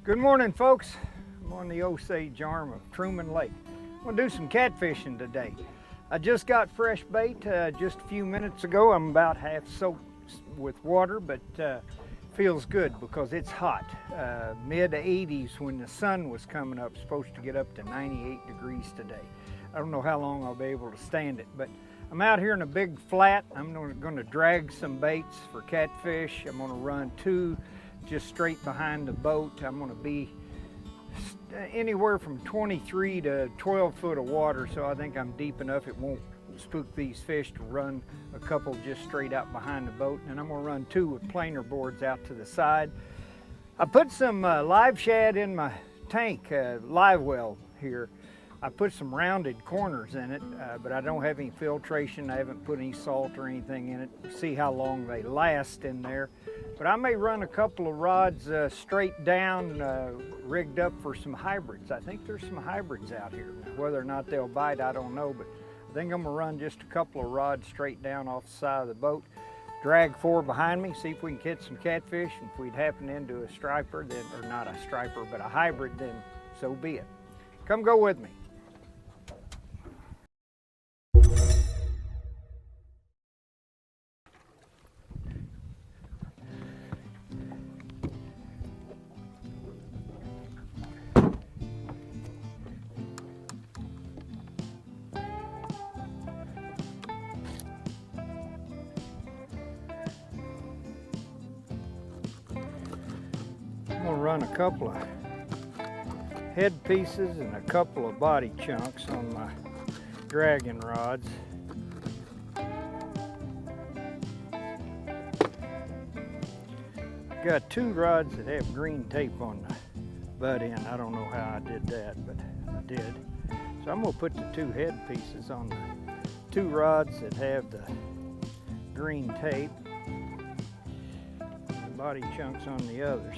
Good morning, folks. I'm on the Osage arm of Truman Lake. I'm gonna do some catfishing today. I just got fresh bait just a few minutes ago. I'm about half soaked with water, but feels good because it's hot. Mid 80s when the sun was coming up, supposed to get up to 98 degrees today. I don't know how long I'll be able to stand it, but I'm out here in a big flat. I'm gonna drag some baits for catfish. I'm gonna run two just straight behind the boat. I'm gonna be anywhere from 23 to 12 foot of water, so I think I'm deep enough it won't spook these fish to run a couple just straight out behind the boat. And I'm gonna run two with planer boards out to the side. I put some live shad in my tank, live well here. I put some rounded corners in it, but I don't have any filtration. I haven't put any salt or anything in it. See how long they last in there. But I may run a couple of rods straight down, rigged up for some hybrids. I think there's some hybrids out here. Now, whether or not they'll bite, I don't know, but I think I'm gonna run just a couple of rods straight down off the side of the boat, drag four behind me, see if we can catch some catfish. And if we'd happen into a striper, then, or not a striper, but a hybrid, then so be it. Come go with me. I'm gonna run a couple of head pieces and a couple of body chunks on my dragging rods. I've got two rods that have green tape on the butt end. I don't know how I did that, but I did. So I'm gonna put the two head pieces on the two rods that have the green tape, and the body chunks on the others.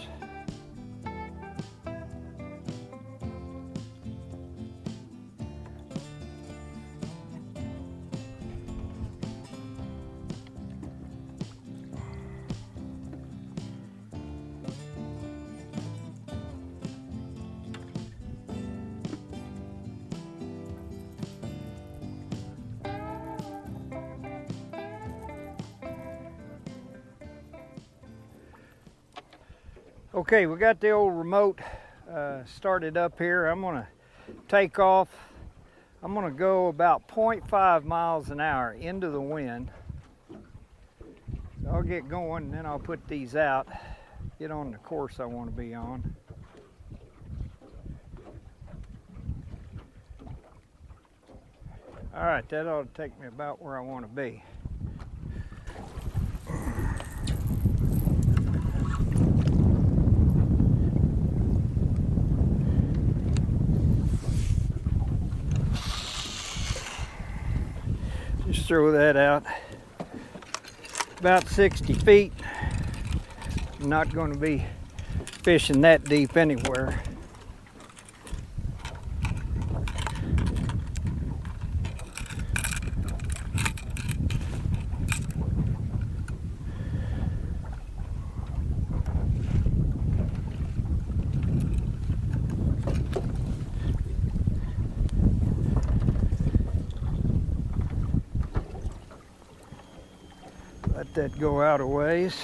Okay, we got the old remote started up here. I'm gonna take off. I'm gonna go about 0.5 miles an hour into the wind. I'll get going and then I'll put these out, get on the course I want to be on. All right, that ought to take me about where I want to be. Just throw that out. About 60 feet. I'm not going to be fishing that deep anywhere. Let that go out a ways.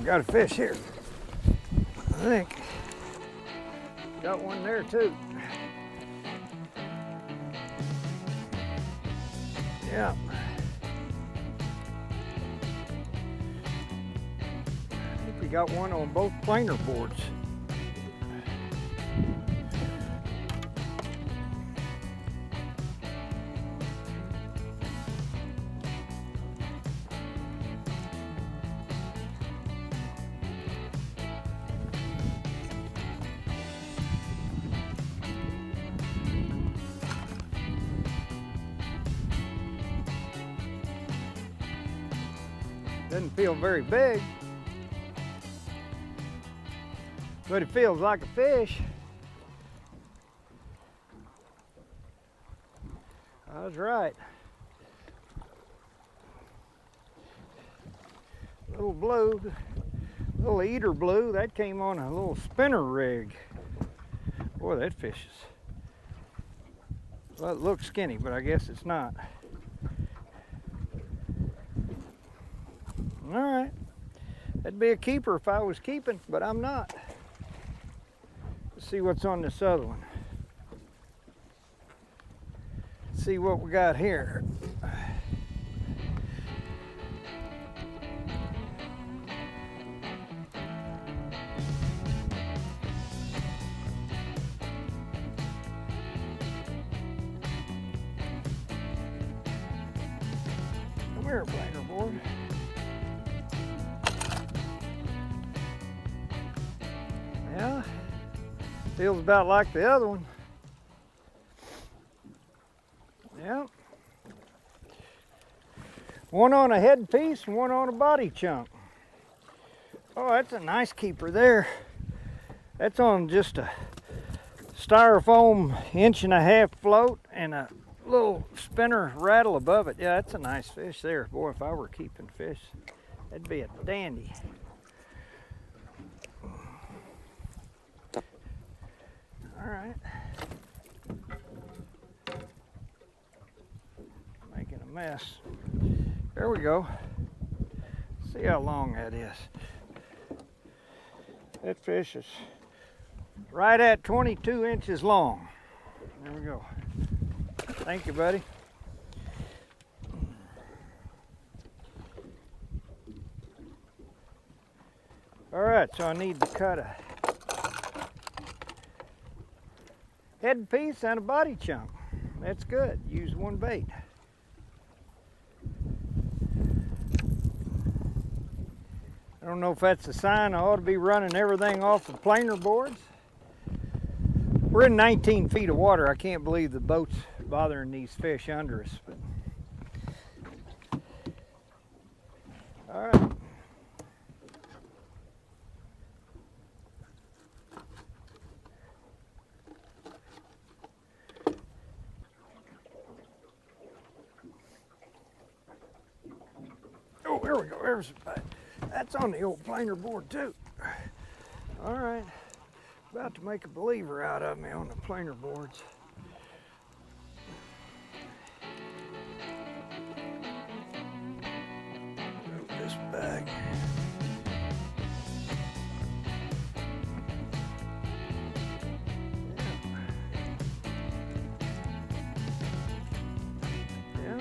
got a fish here. I think. Got one there too. Yeah. I think we got one on both planer boards. Doesn't feel very big, but it feels like a fish. I was right. Little blue, little eater blue, that came on a little spinner rig. Boy, that fish is, well, it looks skinny, but I guess it's not. All right, that'd be a keeper if I was keeping, but I'm not. Let's see what's on this other one. Let's see what we got here. Come here, planer board. Yeah, feels about like the other one. Yeah. One on a headpiece and one on a body chunk. Oh, that's a nice keeper there. That's on just a styrofoam 1.5-inch float and a little spinner rattle above it. Yeah, that's a nice fish there. Boy, if I were keeping fish, that'd be a dandy. All right. Making a mess. There we go. See how long that is. That fish is right at 22 inches long. There we go. Thank you, buddy. All right, so I need to cut a headpiece and a body chunk. That's good. Use one bait. I don't know if that's a sign I ought to be running everything off the planer boards. We're in 19 feet of water. I can't believe the boat's bothering these fish under us. But all right. Oh, there we go. There's a bite. That's on the old planer board too. All right. About to make a believer out of me on the planer boards. Move this bag. Yeah.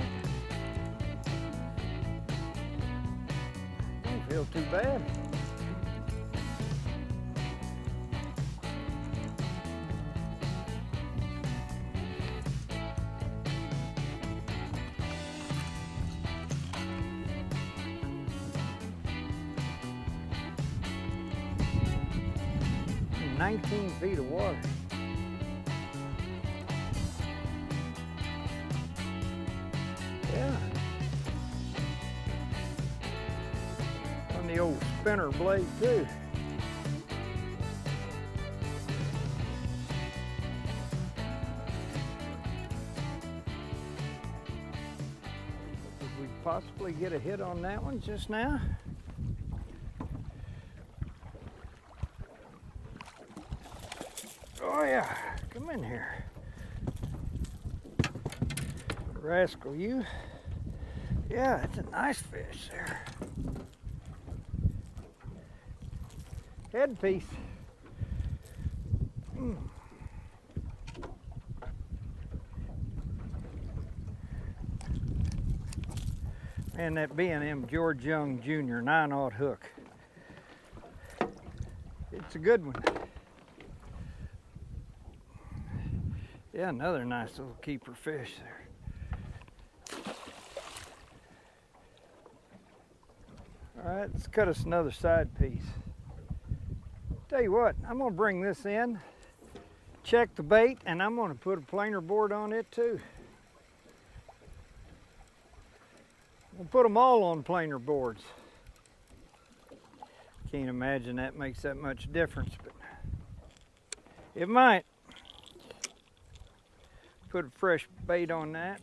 Don't feel too bad. In 19 feet of water. Yeah. On the old spinner blade too. Did we possibly get a hit on that one just now? Oh yeah, come in here. Rascal, you. Yeah, it's a nice fish there. Headpiece. And that B&M George Young Jr. 9/0 hook. It's a good one. Yeah, another nice little keeper fish there. All right, let's cut us another side piece. Tell you what, I'm gonna bring this in, check the bait, and I'm gonna put a planer board on it too. We'll put them all on planer boards. Can't imagine that makes that much difference, but it might. Put a fresh bait on that.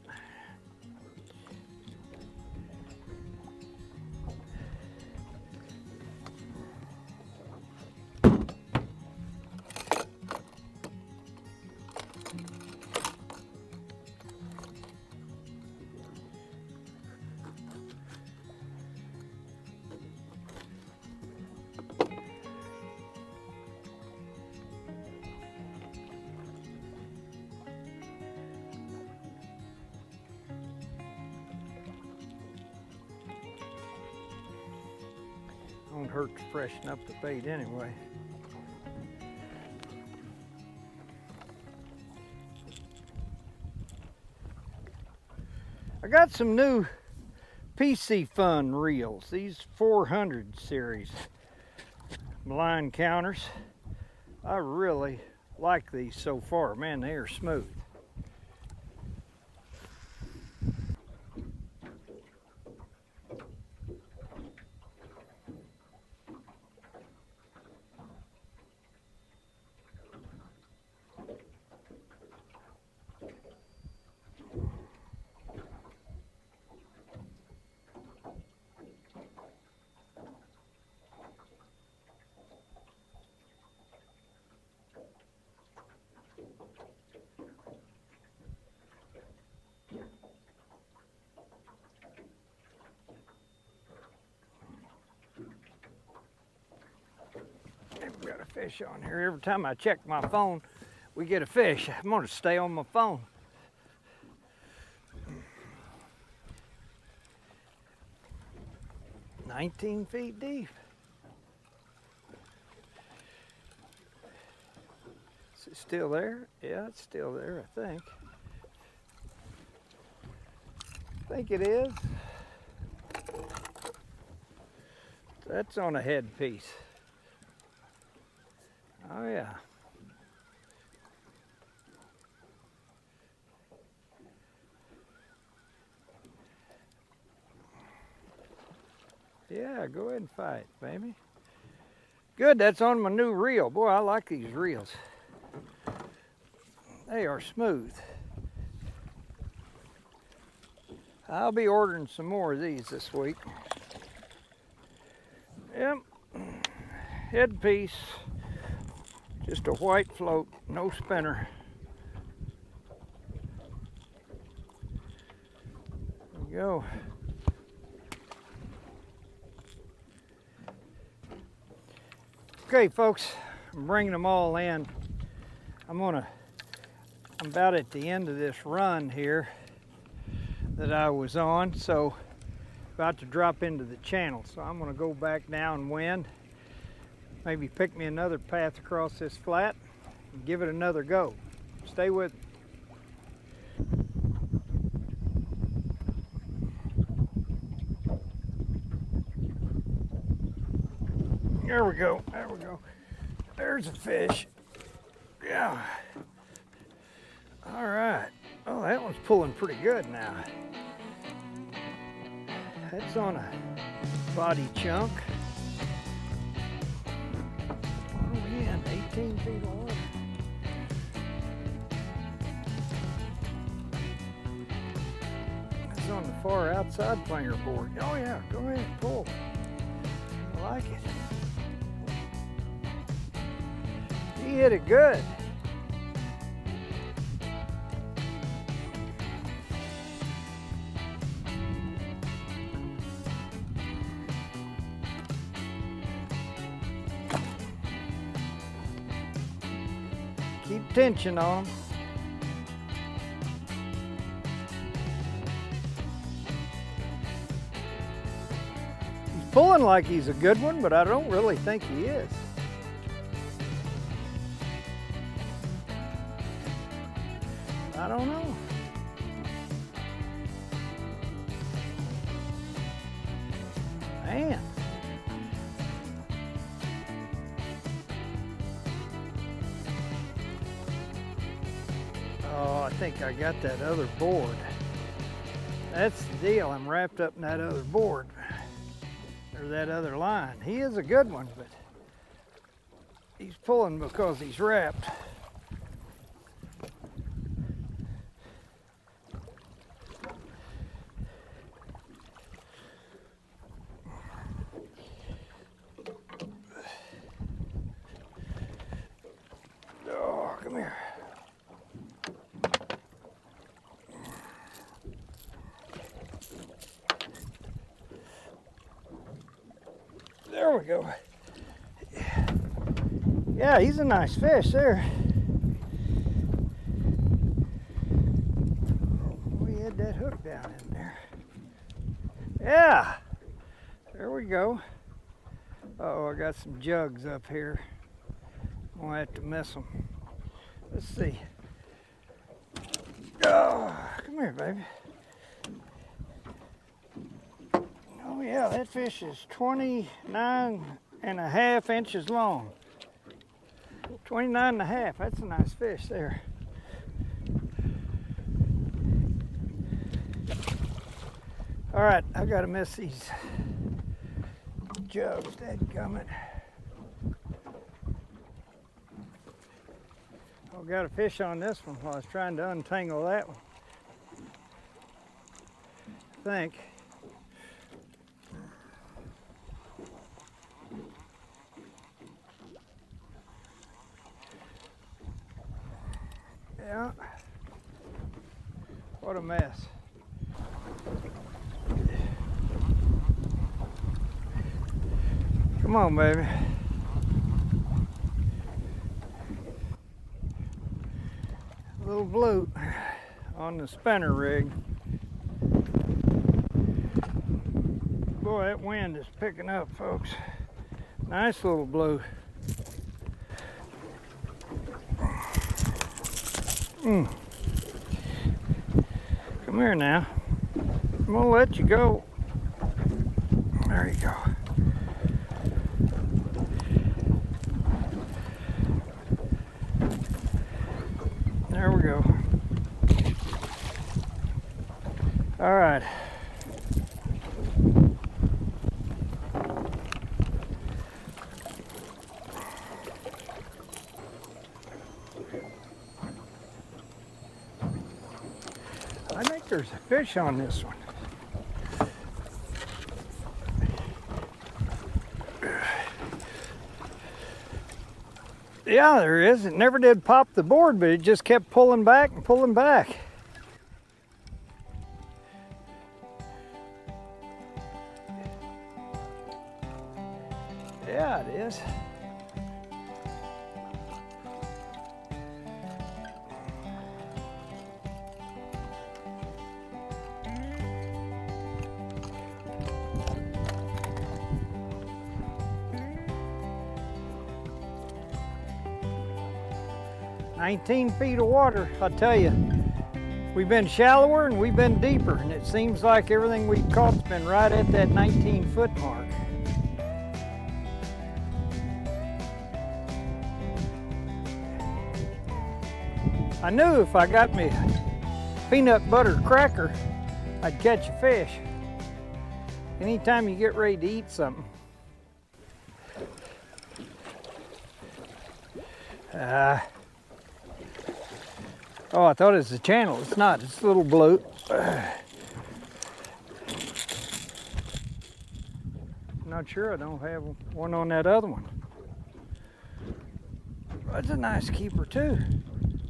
Won't hurt to freshen up the bait anyway. I got some new PC Fun reels, these 400 series line counters. I really like these so far. Man, they are smooth. We got a fish on here. Every time I check my phone, we get a fish. I'm gonna stay on my phone. "19 feet deep. Is it still there? Yeah, it's still there, I think. I think it is. That's on a headpiece. Oh yeah. Yeah, go ahead and fight, baby. Good, that's on my new reel. Boy, I like these reels. They are smooth. I'll be ordering some more of these this week. Yep. Headpiece. Just a white float, no spinner. There we go. Okay, folks, I'm bringing them all in. I'm about at the end of this run here that I was on, so about to drop into the channel. So I'm gonna go back downwind, maybe pick me another path across this flat and give it another go. Stay with me. There we go, there we go. There's a fish. Yeah. All right. Oh, that one's pulling pretty good now. That's on a body chunk. What are we in? 18 feet of water. It's on the far outside planer board. Oh yeah, go ahead and pull. I like it. He hit it good. Keep tension on him. He's pulling like he's a good one, but I don't really think he is. I don't know. Man. Oh, I think I got that other board. That's the deal. I'm wrapped up in that other board, or that other line. He is a good one, but he's pulling because he's wrapped. Oh, come here. There we go. Yeah, he's a nice fish there. We had that hook down in there. Yeah, there we go. Uh-oh, I got some jugs up here. I'm gonna have to miss them. Let's see. Oh, come here, baby. Oh yeah, that fish is 29.5 inches long. 29.5, that's a nice fish there. All right, I gotta miss these jugs, dadgummit. Oh, got a fish on this one while I was trying to untangle that one. I think. Yeah. What a mess. Come on, baby. A little bloat on the spinner rig. Boy, that wind is picking up, folks. Nice little bloat. Come here now. I'm gonna let you go. There you go. There we go. All right. I think there's a fish on this one. Yeah, there is. It never did pop the board, but it just kept pulling back and pulling back. Yeah, it is. "19 feet of water, I tell you. We've been shallower and we've been deeper, and it seems like everything we've caught's been right at that 19-foot mark. I knew if I got me a peanut butter cracker, I'd catch a fish. Anytime you get ready to eat something. Oh, I thought it was a channel. It's not. It's a little bloat. Not sure. I don't have one on that other one. That's a nice keeper too.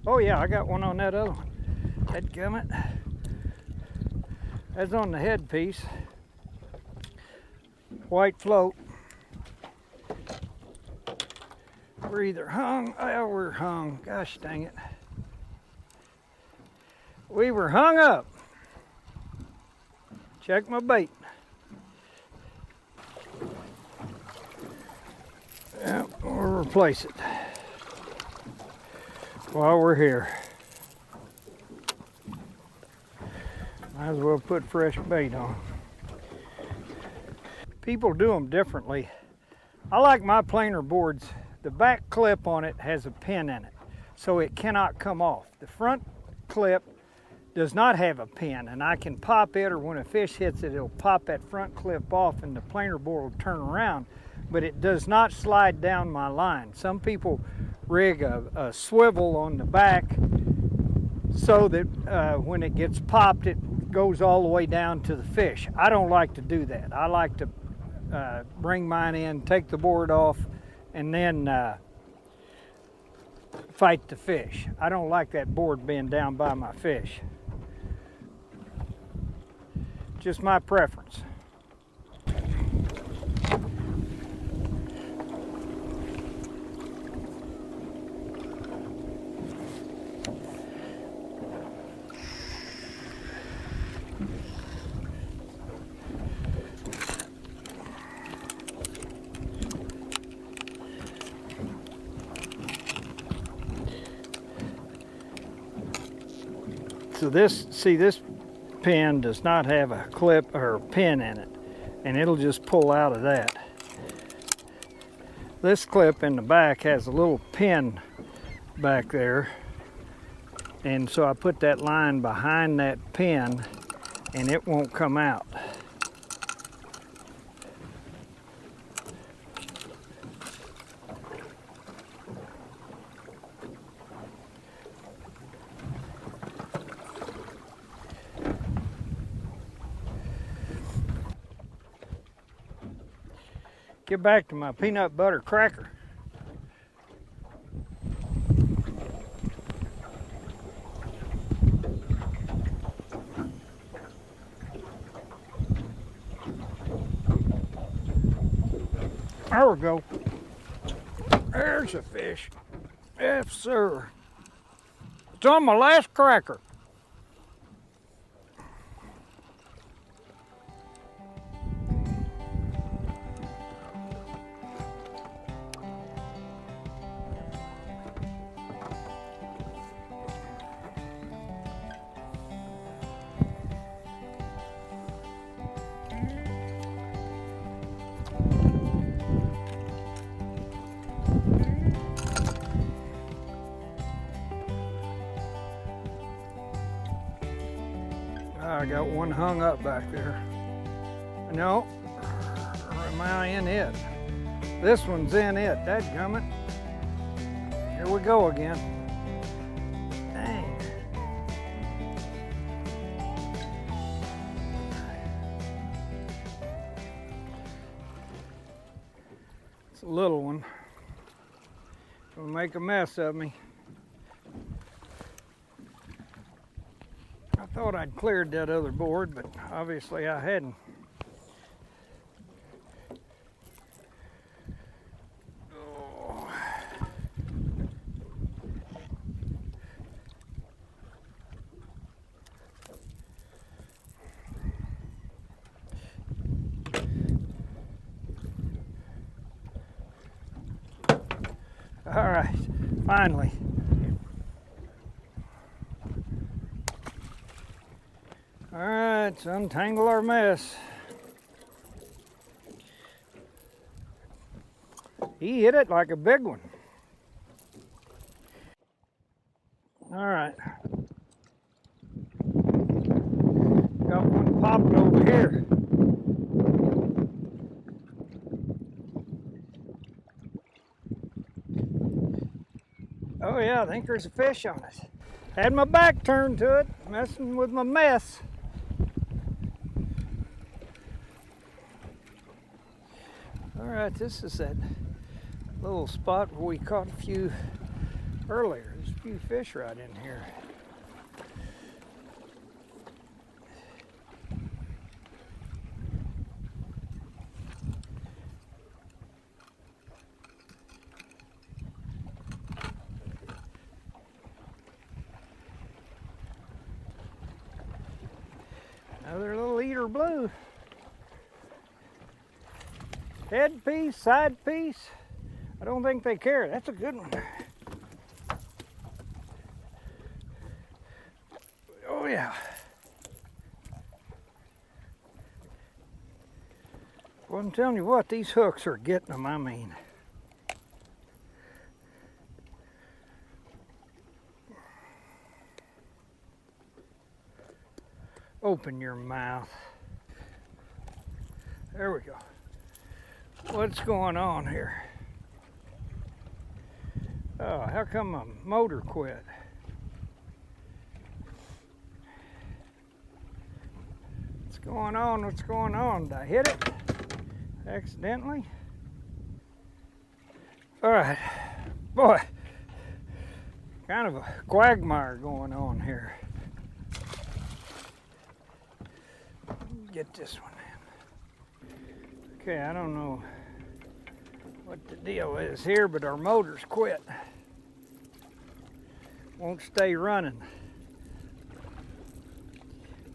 Oh yeah, I got one on that other one. Dadgummit. That's on the headpiece. White float. We're either hung, oh, we're hung. Gosh dang it. We were hung up. Check my bait. Yeah, we'll replace it while we're here. Might as well put fresh bait on. People do them differently. I like my planer boards. The back clip on it has a pin in it, so it cannot come off. The front clip does not have a pin, and I can pop it, or when a fish hits it, it'll pop that front clip off and the planer board will turn around, but it does not slide down my line. Some people rig a swivel on the back so that when it gets popped, it goes all the way down to the fish. I don't like to do that. I like to bring mine in, take the board off, and then fight the fish. I don't like that board being down by my fish. Just my preference. So this pin does not have a clip or a pin in it, and it'll just pull out of that. This clip in the back has a little pin back there, and so I put that line behind that pin and it won't come out. Get back to my peanut butter cracker. There we go. There's a fish. Yes, sir. It's on my last cracker. I got one hung up back there. No, or am I in it? This one's in it, dadgummit. Here we go again. Dang. It's a little one. It'll make a mess of me. I thought I'd cleared that other board, but obviously I hadn't. Oh. All right, finally. All right, let's untangle our mess. He hit it like a big one. All right. Got one popped over here. Oh yeah, I think there's a fish on it. Had my back turned to it, messing with my mess. All right, this is that little spot where we caught a few earlier. There's a few fish right in here. or blue. Head piece, side piece. I don't think they care. That's a good one. Oh yeah. Well, I'm telling you what, these hooks are getting them, I mean. Open your mouth. There we go. What's going on here? Oh, how come my motor quit? What's going on? What's going on? Did I hit it accidentally? All right, boy, kind of a quagmire going on here. Get this one in. Okay, I don't know what the deal is here, but our motor's quit. Won't stay running.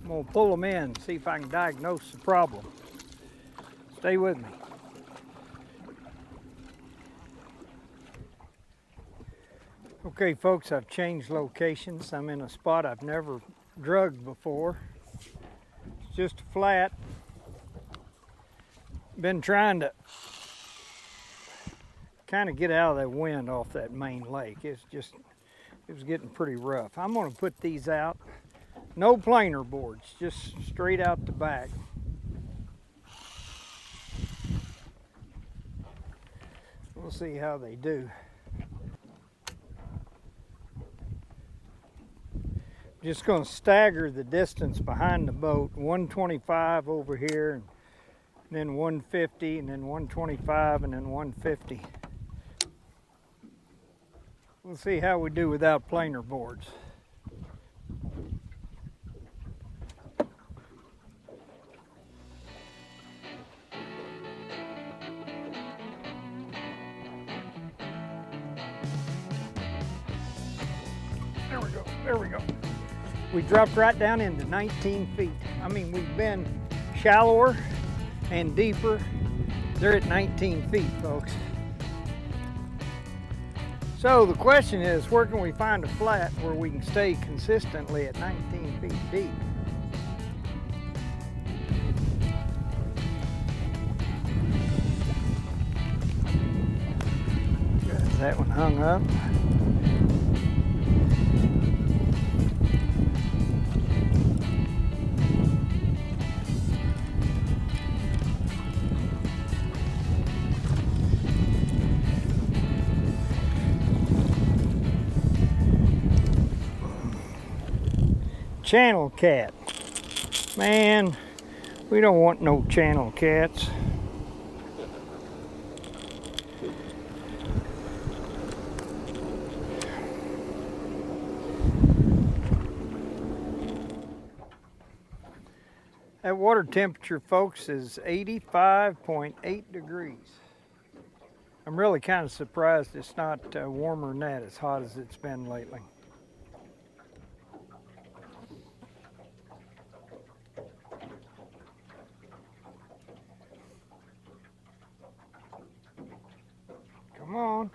I'm gonna pull them in, see if I can diagnose the problem. Stay with me. Okay, folks, I've changed locations. I'm in a spot I've never drugged before. It's just a flat. Been trying to kind of get out of that wind off that main lake. It was getting pretty rough. I'm gonna put these out. No planer boards, just straight out the back. We'll see how they do. Just going to stagger the distance behind the boat. 125 over here, and then 150, and then 125, and then 150. We'll see how we do without planer boards. There we go, there we go. We dropped right down into 19 feet. I mean, we've been shallower and deeper. They're at 19 feet, folks. So the question is, where can we find a flat where we can stay consistently at 19 feet deep? Got that one hung up. Channel cat. Man, we don't want no channel cats. That water temperature, folks, is 85.8 degrees. I'm really kind of surprised it's not warmer than that, as hot as it's been lately. Come on.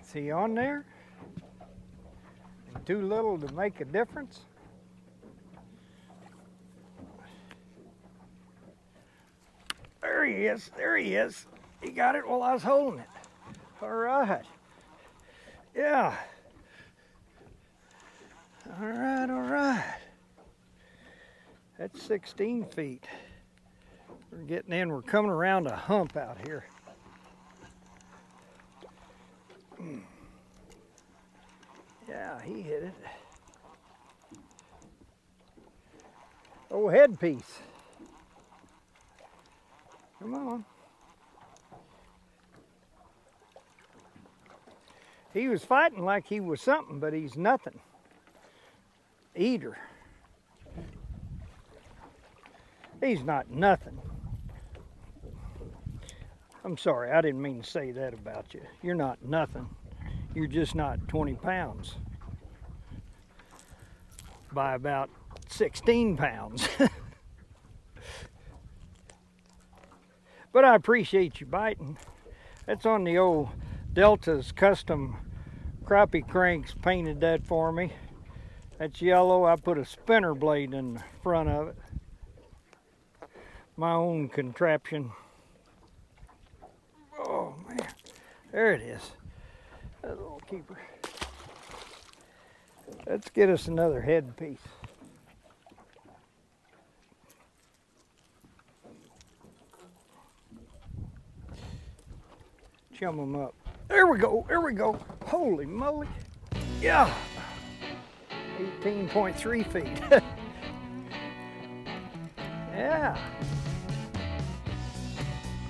Is he on there? Too little to make a difference? There he is, there he is. He got it while I was holding it. All right. Yeah. All right, all right. That's 16 feet. We're getting in, we're coming around a hump out here. Yeah, he hit it. Oh, headpiece. Come on. He was fighting like he was something, but he's nothing. Eater. He's not nothing. I'm sorry, I didn't mean to say that about you. You're not nothing. You're just not 20 pounds by about 16 pounds. But I appreciate you biting. That's on the old Delta's custom crappie cranks, painted that for me. That's yellow. I put a spinner blade in the front of it. My own contraption. Oh man, there it is. That little keeper. Let's get us another headpiece. Chum them up. There we go, there we go. Holy moly. Yeah. 18.3 feet. Yeah.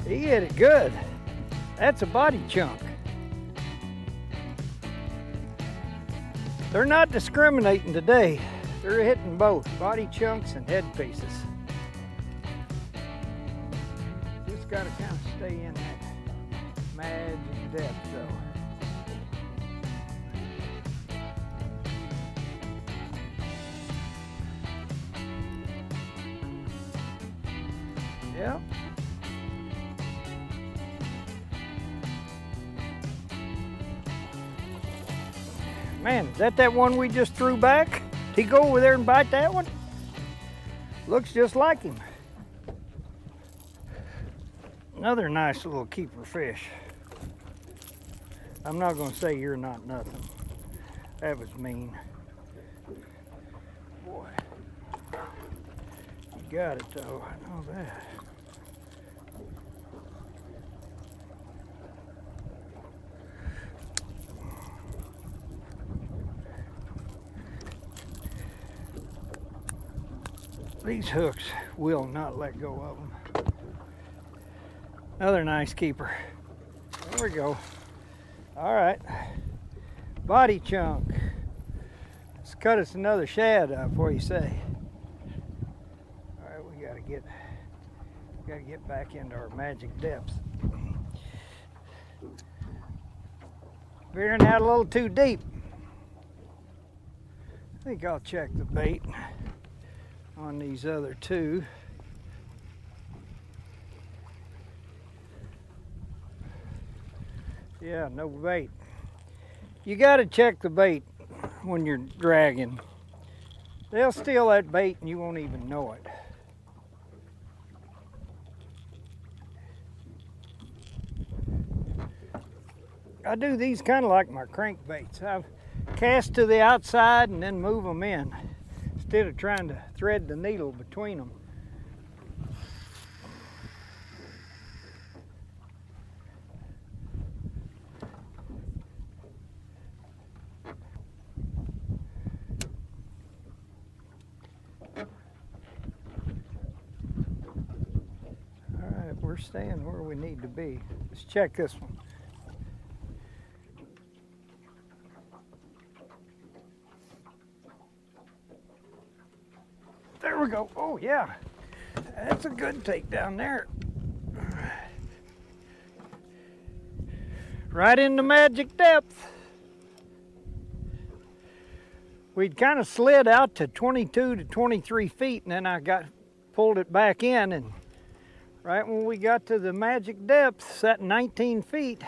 He hit it good. That's a body chunk. They're not discriminating today. They're hitting both body chunks and head pieces. Just gotta kind of stay in that magic depth though. Yeah. Man, is that one we just threw back? Did he go over there and bite that one? Looks just like him. Another nice little keeper fish. I'm not going to say you're not nothing. That was mean. Boy. You got it though, I know that. These hooks will not let go of them. Another nice keeper. There we go. All right. Body chunk. Let's cut us another shad up. What do you say? All right, we gotta get back into our magic depths. Veering out a little too deep. I think I'll check the bait on these other two. Yeah, no bait. You got to check the bait when you're dragging. They'll steal that bait and you won't even know it. I do these kind of like my crankbaits. I cast to the outside and then move them in, instead of trying to thread the needle between them. All right, we're staying where we need to be. Let's check this one. There we go. Oh yeah, that's a good takedown there. Right in the magic depth. We'd kind of slid out to 22 to 23 feet and then I pulled it back in, and right when we got to the magic depth, at 19 feet,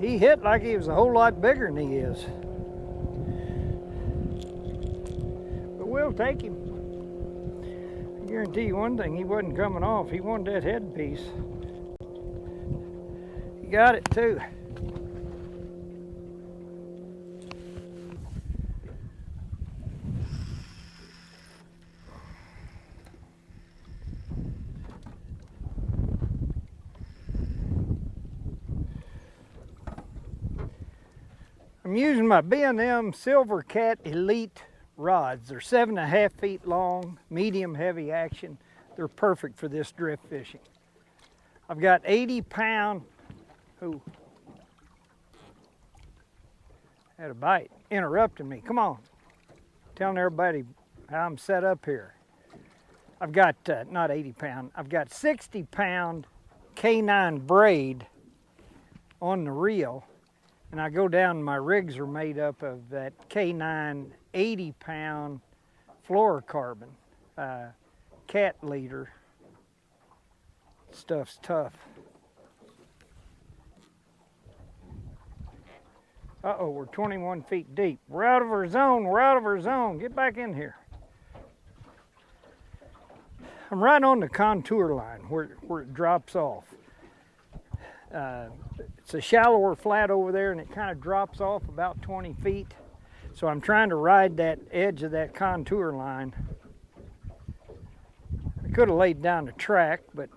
he hit like he was a whole lot bigger than he is. But we'll take him. I guarantee you one thing, he wasn't coming off. He wanted that headpiece. He got it too. I'm using my B&M Silver Cat Elite rods. They're 7.5 feet long, medium heavy action. They're perfect for this drift fishing. I've got 80-pound, had a bite, interrupting me. Come on, telling everybody how I'm set up here. I've got, not 80-pound, I've got 60-pound K9 braid on the reel, and I go down, my rigs are made up of that K9 80-pound fluorocarbon cat leader. Stuff's tough. Uh-oh, we're 21 feet deep. We're out of our zone, we're out of our zone. Get back in here. I'm right on the contour line where it drops off. It's a shallower flat over there, and it kind of drops off about 20 feet. So I'm trying to ride that edge of that contour line. I could have laid down the track, but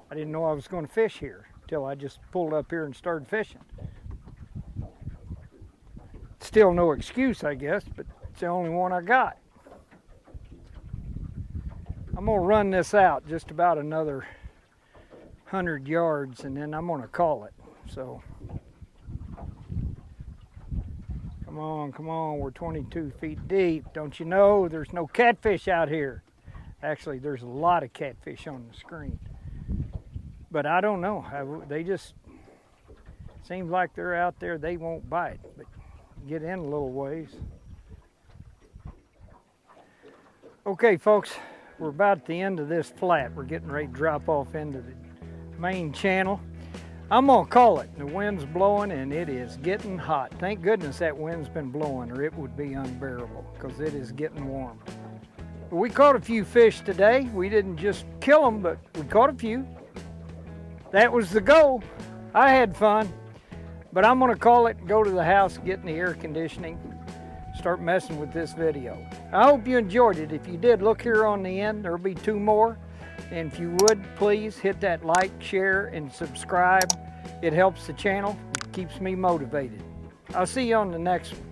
I didn't know I was going to fish here until I just pulled up here and started fishing. Still no excuse, I guess, but it's the only one I got. I'm gonna run this out just about another 100 yards, and then I'm gonna call it. So, come on, we're 22 feet deep. Don't you know there's no catfish out here? Actually, there's a lot of catfish on the screen. But I don't know, they just, seems like they're out there, they won't bite, but get in a little ways. Okay, folks. We're about at the end of this flat. We're getting ready to drop off into the main channel. I'm gonna call it. The wind's blowing and it is getting hot. Thank goodness that wind's been blowing, or it would be unbearable, because it is getting warm. But we caught a few fish today. We didn't just kill them, but we caught a few. That was the goal. I had fun. But I'm gonna call it and go to the house, get in the air conditioning, start messing with this video. I hope you enjoyed it. If you did, look here on the end, there'll be 2 more. And if you would, please hit that like, share, and subscribe. It helps the channel, it keeps me motivated. I'll see you on the next one.